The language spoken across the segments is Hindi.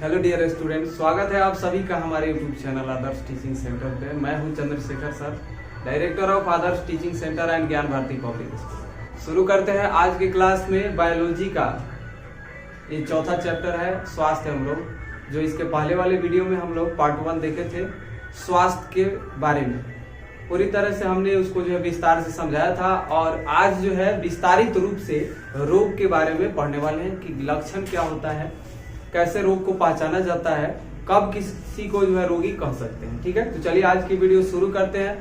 हेलो डियर स्टूडेंट, स्वागत है आप सभी का हमारे यूट्यूब चैनल आदर्श टीचिंग सेंटर पे। मैं हूं Chandrashekhar sir, director of Adarsh teaching centre and ज्ञान भारती पब्लिक स्कूल। शुरू करते हैं आज की क्लास में बायोलॉजी का ये चौथा चैप्टर है स्वास्थ्य। हम लोग जो इसके पहले वाले वीडियो में हम लोग पार्ट 1 देखे थे स्वास्थ्य के बारे में, पूरी तरह से हमने उसको जो है विस्तार से समझाया था। और आज जो है विस्तारित रूप से रोग के बारे में पढ़ने वाले हैं कि लक्षण क्या होता है, कैसे रोग को पहचाना जाता है, कब किसी को जो है रोगी कह सकते हैं। ठीक है, तो चलिए आज की वीडियो शुरू करते हैं।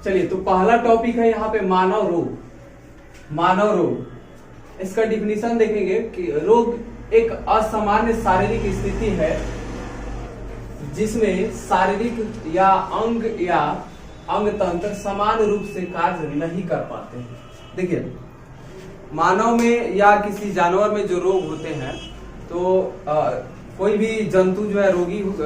चलिए, तो पहला टॉपिक है यहाँ पे मानव रोग। मानव रोग, इसका डिफिनीशन देखेंगे कि रोग एक असामान्य शारीरिक स्थिति है जिसमें शारीरिक या अंग तंत्र समान रूप से कार्य नहीं कर पाते हैं। देखिए, मानव में या किसी जानवर में जो रोग होते हैं, तो कोई भी जंतु जो है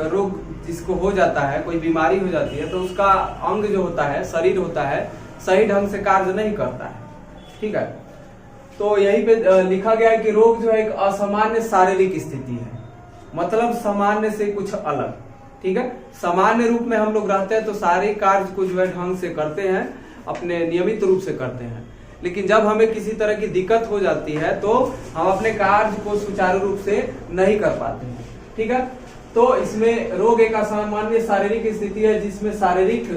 रोग जिसको हो जाता है, कोई बीमारी हो जाती है, तो उसका अंग जो होता है, शरीर होता है, सही ढंग से कार्य नहीं करता है। ठीक है, तो यहीं पे लिखा गया है कि रोग जो है एक असामान्य शारीरिक स्थिति है, मतलब सामान्य से कुछ अलग। ठीक है, सामान्य रूप में हम लोग रहते हैं तो सारे कार्य को जो है ढंग से करते हैं, अपने नियमित रूप से करते हैं। लेकिन जब हमें किसी तरह की दिक्कत हो जाती है तो हम अपने कार्य को सुचारू रूप से नहीं कर पाते हैं। ठीक है, तो इसमें रोग एक असामान्य शारीरिक स्थिति है जिसमें शारीरिक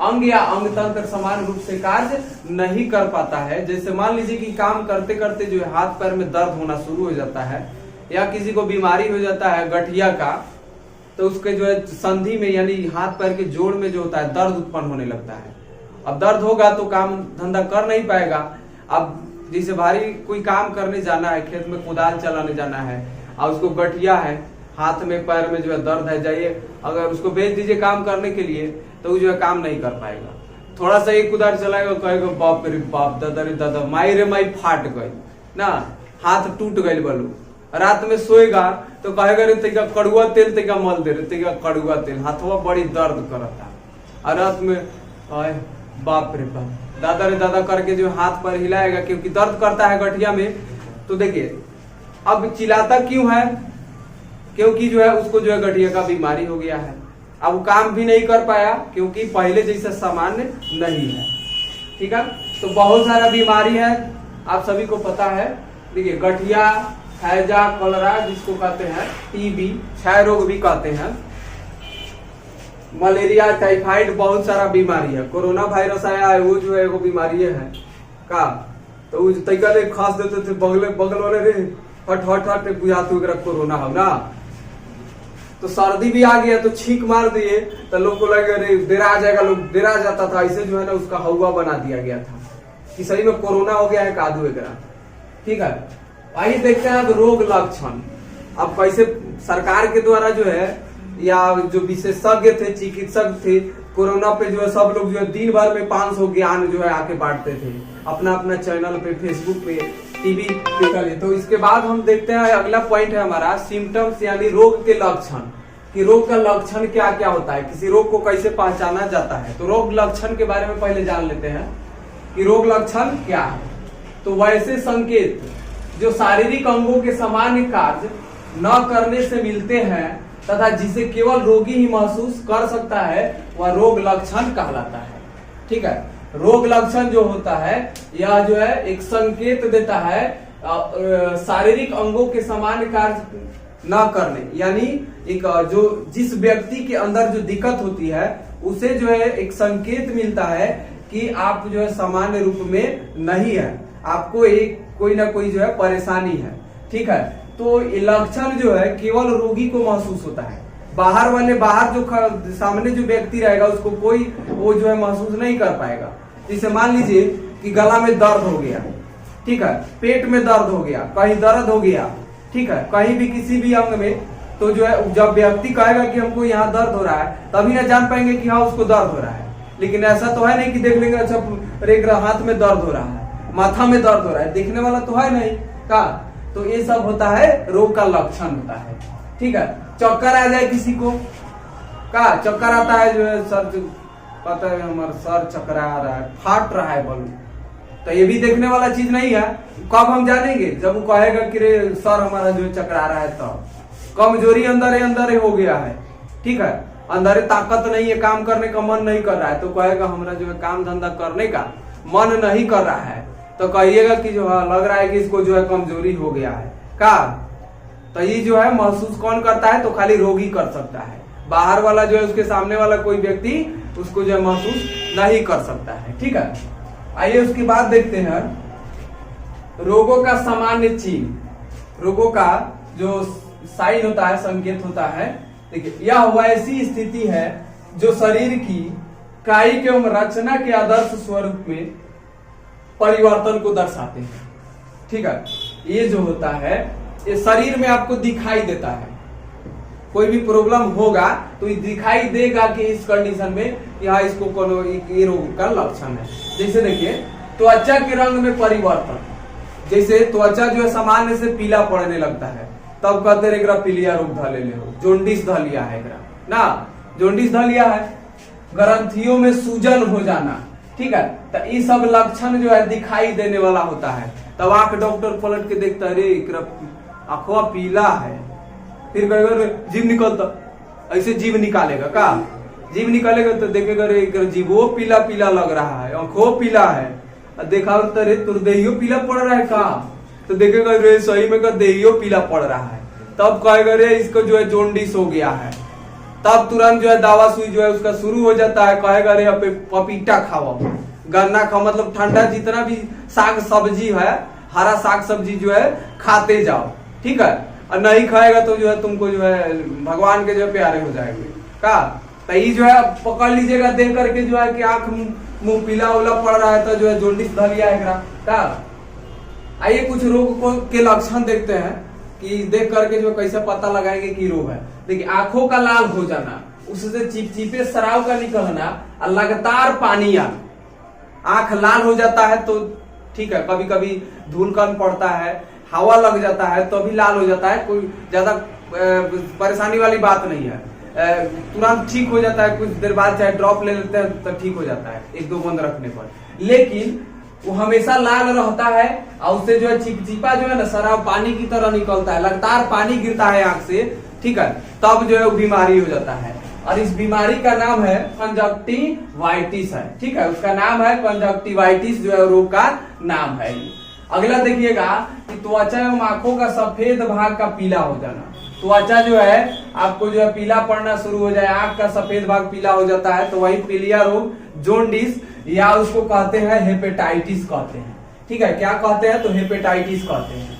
अंग या अंग तंत्र समान रूप से कार्य नहीं कर पाता है। जैसे मान लीजिए कि काम करते करते जो है हाथ पैर में दर्द होना शुरू हो जाता है, या किसी को बीमारी हो जाता है गठिया का, तो उसके जो है संधि में यानी हाथ पैर के जोड़ में जो होता है दर्द उत्पन्न होने लगता है। अब दर्द होगा तो काम धंधा कर नहीं पाएगा। अब जैसे भारी कोई काम करने जाना है, खेत में कुदाल चलाने जाना है, और उसको गठिया है, हाथ में पैर में जो है दर्द है, जाइए अगर उसको भेज दीजिए काम करने के लिए तो वो जो है काम नहीं कर पाएगा। थोड़ा सा एक कुदाल चलाएगा, कहेगा बाप रे बाप, दादा रे दादा, माई रे माई फाट गई ना, हाथ टूट गई बोलू। रात में सोएगा तो कहेगा रे तेगा कड़ुआ तेल तेगा मल दे रे, तेगा कड़ुआ तेल, हाथवा बड़ी दर्द करता। और रात में बाप रे बाप, दादा रे दादा करके जो हाथ पर हिलाएगा क्योंकि दर्द करता है गठिया में। तो देखिए, अब चिल्लाता क्यों है? क्योंकि जो है उसको जो है गठिया का बीमारी हो गया है। अब वो काम भी नहीं कर पाया क्योंकि पहले जैसा सामान्य नहीं है। ठीक है, तो बहुत सारा बीमारी है, आप सभी को पता है। देखिए, गठिया, हैजा, कॉलरा जिसको कहते हैं, टीबी, क्षय रोग भी कहते हैं, मलेरिया, टाइफाइड, बहुत सारा बीमारी है। कोरोना वायरस आया है, वो जो है वो बीमारी है का, तो वो तरीका ले खास देते थे बगल वाले रे, हट हट हट बुझाते हुए कोरोना हो ना। तो सर्दी भी आ गया तो छींक मार दिए तो लोग को लगे अरे डेरा जाएगा, लोग डेरा जाता था। ऐसे जो है ना उसका हवा बना दिया गया था कि सही में कोरोना हो गया है कादू वगैरह। ठीक है, आइए देखते हैं अब रोग लक्षण। अब कैसे सरकार के द्वारा जो है या जो विशेषज्ञ थे, चिकित्सक थे, कोरोना पे जो है सब लोग जो है दिन भर में 500 ज्ञान जो है आके बांटते थे अपना अपना चैनल पे, फेसबुक पे, टीवी पे। तो इसके बाद हम देखते हैं अगला पॉइंट है हमारा सिम्टम्स यानी रोग के लक्षण, कि रोग का लक्षण क्या क्या होता है, किसी रोग को कैसे पहचाना जाता है। तो रोग लक्षण के बारे में पहले जान लेते हैं कि रोग लक्षण क्या है। तो वैसे संकेत जो शारीरिक अंगों के सामान्य कार्य न करने से मिलते हैं तथा जिसे केवल रोगी ही महसूस कर सकता है, वह रोग लक्षण कहलाता है। ठीक है, रोग लक्षण जो होता है यह जो है एक संकेत देता है शारीरिक अंगों के सामान्य कार्य न करने, यानी एक जो जिस व्यक्ति के अंदर जो दिक्कत होती है उसे जो है एक संकेत मिलता है कि आप जो है सामान्य रूप में नहीं है, आपको एक कोई ना कोई जो है परेशानी है। ठीक है, तो ये लक्षण जो है केवल रोगी को महसूस होता है, बाहर जो सामने जो व्यक्ति रहेगा उसको कोई वो जो है महसूस नहीं कर पाएगा। जैसे मान लीजिए कि गला में दर्द हो गया, ठीक है, पेट में दर्द हो गया, कहीं दर्द हो गया, ठीक है, कहीं भी किसी भी अंग में, तो जो है जब व्यक्ति कहेगा कि हमको यहाँ दर्द हो रहा है तभी ना जान पाएंगे कि हाँ उसको दर्द हो रहा है। लेकिन ऐसा तो है नहीं कि देख लेंगे अच्छा हाथ में दर्द हो रहा है, माथा में दर्द हो रहा है, देखने वाला तो है नहीं का। तो ये सब होता है रोग का लक्षण होता है। ठीक है, चक्कर आ जाए किसी को का, चक्कर आता है जो है सर पता है हमारा सर चकरा रहा है, फाट रहा है बलून, तो ये भी देखने वाला चीज नहीं है। कब हम जानेंगे? जब वो कहेगा कि रे सर हमारा जो चकरा रहा है तब। कमजोरी अंदर हो गया है, ठीक है, अंदर ताकत नहीं है, काम करने का मन नहीं कर रहा है, तो कहेगा हमारा जो है काम धंधा करने का मन नहीं कर रहा है, तो कहिएगा कि जो है लग रहा है कि इसको जो है कमजोरी हो गया है का। तो ये जो है महसूस कौन करता है, तो खाली रोगी कर सकता है, बाहर वाला जो है उसके सामने वाला कोई व्यक्ति उसको जो है महसूस नहीं कर सकता है, ठीक है। आइए उसकी बात देखते हैं, रोगों का सामान्य चिन्ह, रोगों का जो साइन होता है, संकेत होता है। देखिए, यह वैसी स्थिति है जो शरीर की कायिक एवं रचना के आदर्श स्वरूप में परिवर्तन को दर्शाते हैं, ठीक है। ये जो होता है ये शरीर में आपको दिखाई देता है, कोई भी प्रॉब्लम होगा तो ये दिखाई देगा कि इस कंडीशन में यहाँ इसको कोनो ये रोग का लक्षण है। जैसे देखिए, त्वचा के रंग में परिवर्तन, जैसे त्वचा जो है सामान्य से पीला पड़ने लगता है, तब कहते हैं एकरा पीलिया रोग ध ले हो, जोंडिस ध लिया है एकरा ना, जोंडिस ध लिया है। ग्रंथियों में सूजन हो जाना, ठीक है, तो ये सब लक्षण जो है दिखाई देने वाला होता है। तब आंख डॉक्टर पलट के देखता है, अरे आंखवा पीला है, फिर कहेगा जीभ निकलता, ऐसे जीभ निकालेगा का, जीभ निकालेगा तो देखेगा रे जीभो पीला पीला लग रहा है, आंखों पीला है, देखा रे तुर देहियो पीला पड़ रहा है का, तो देखेगा रे सही में का देहियो पीला पड़ रहा है, तब कहेगा रे इसको जो है जोंडिस हो गया है। तब तुरंत जो है दवा सुई जो है उसका शुरू हो जाता है, कहेगा रे पपीता खाओ, गन्ना खाओ, मतलब ठंडा जितना भी साग सब्जी है, हरा साग सब्जी जो है खाते जाओ, ठीक है, और नहीं खाएगा तो जो है तुमको जो है भगवान के जो प्यारे हो जाएंगे का। तो ये जो है पकड़ लीजिएगा देख करके जो है कि आंख मुंह पीला उला पड़ रहा है, तो जो है जोंडिस ध लिया है का। आइए कुछ रोग के लक्षण देखते हैं कि देख करके जो कैसे पता लगाएंगे कि रोग है। देखिए, आंखों का लाल हो जाना, उससे चिपचिपे स्राव का निकलना और लगातार पानी आना, आंख लाल हो जाता है तो ठीक है, कभी कभी धूलकण पड़ता है, हवा लग जाता है तो भी लाल हो जाता है, कोई ज्यादा परेशानी वाली बात नहीं है, तुरंत ठीक हो जाता है, कुछ देर बाद चाहे ड्रॉप ले लेते हैं तो ठीक हो जाता है एक दो बूंद रखने पर। लेकिन वो हमेशा लाल रहता है और उससे जो है चिपचिपा जो है ना शराब पानी की तरह निकलता है, लगातार पानी गिरता है आंख से, ठीक है, तब जो है वो बीमारी हो जाता है। और इस बीमारी का नाम है कंजक्टिवाइटिस है, ठीक है, उसका नाम है कंजक्टिवाइटिस, जो है रोग का नाम है। अगला देखिएगा कि त्वचा एवं आंखों का सफेद भाग का पीला हो जाना, त्वचा जो है आपको जो है पीला पड़ना शुरू हो जाए, आंख का सफेद भाग पीला हो जाता है, तो वही पीलिया रोग, जोंडिस, या उसको कहते हैं हेपेटाइटिस कहते हैं, ठीक है, क्या कहते हैं तो हेपेटाइटिस कहते हैं।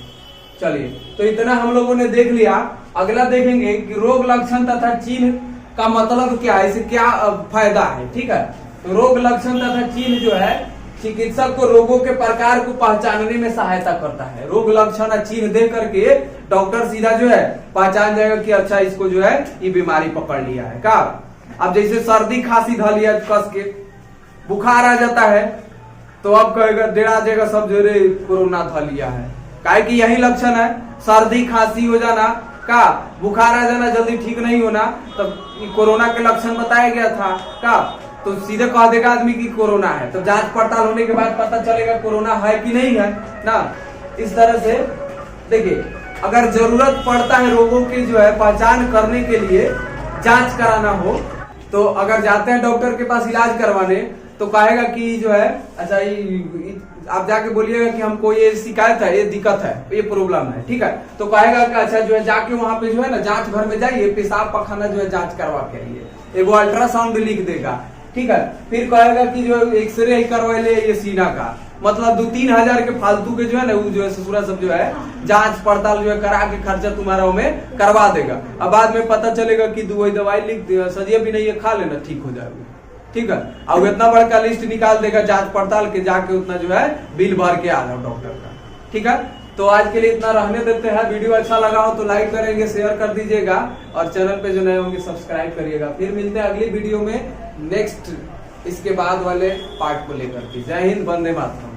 चलिए, तो इतना हम लोगों ने देख लिया। अगला देखेंगे कि रोग लक्षण तथा चिन्ह का मतलब क्या है, इसे क्या फायदा है, ठीक है। तो रोग लक्षण तथा चिन्ह जो है चिकित्सक को रोगों के प्रकार को पहचानने में सहायता करता है। रोग लक्षण और चिन्ह देख करके डॉक्टर सीधा जो है पहचान जाएगा कि अच्छा इसको जो है ये बीमारी पकड़ लिया है का। अब जैसे सर्दी खांसी ध लिया कस के, बुखार आ जाता है तो अब कहेगा डेरा जाएगा सब जो रे कोरोना ध लिया है, काहे कि यही लक्षण है, सर्दी खांसी हो जाना का, बुखार आ जाना, जल्दी ठीक नहीं होना, तब कोरोना के लक्षण बताया गया था का। तो सीधे कह देगा आदमी की कोरोना है, तो जांच पड़ताल होने के बाद पता चलेगा कोरोना है कि नहीं है ना। इस तरह से देखिए, अगर जरूरत पड़ता है रोगों की जो है पहचान करने के लिए जांच कराना हो, तो अगर जाते हैं डॉक्टर के पास इलाज करवाने तो कहेगा कि जो है अच्छा आप जाके बोलिएगा कि हमको ये शिकायत है, ये दिक्कत है, ये प्रॉब्लम है, ठीक है, तो कहेगा कि अच्छा जो है जाके वहां पे जो है ना जांच घर में जाइए, पेशाब पखाना जो है जांच करवा के आइए, एगो अल्ट्रासाउंड लिख देगा, ठीक है, फिर कहेगा कि जो एक्सरे करवा ले ये सीना का, मतलब 2-3 हजार के फालतू के जो है ना वो जो है ससुरा सब जो है जांच पड़ताल जो है करा के खर्चा तुम्हारा में करवा देगा। अब बाद में पता चलेगा कि दवाई लिख दिया, सजिए भी नहीं है, खा लेना ठीक हो जाएगा, ठीक है, और इतना बड़ा लिस्ट निकाल देगा जांच पड़ताल के, जाके उतना जो है बिल भर के आ जाओ डॉक्टर का, ठीक है। तो आज के लिए इतना रहने देते हैं। वीडियो अच्छा लगा हो तो लाइक करेंगे, शेयर कर दीजिएगा, और चैनल पे जो नए होंगे सब्सक्राइब करिएगा। फिर मिलते हैं अगली वीडियो में नेक्स्ट इसके बाद वाले पार्ट को लेकर के। जय हिंद, वंदे मातरम।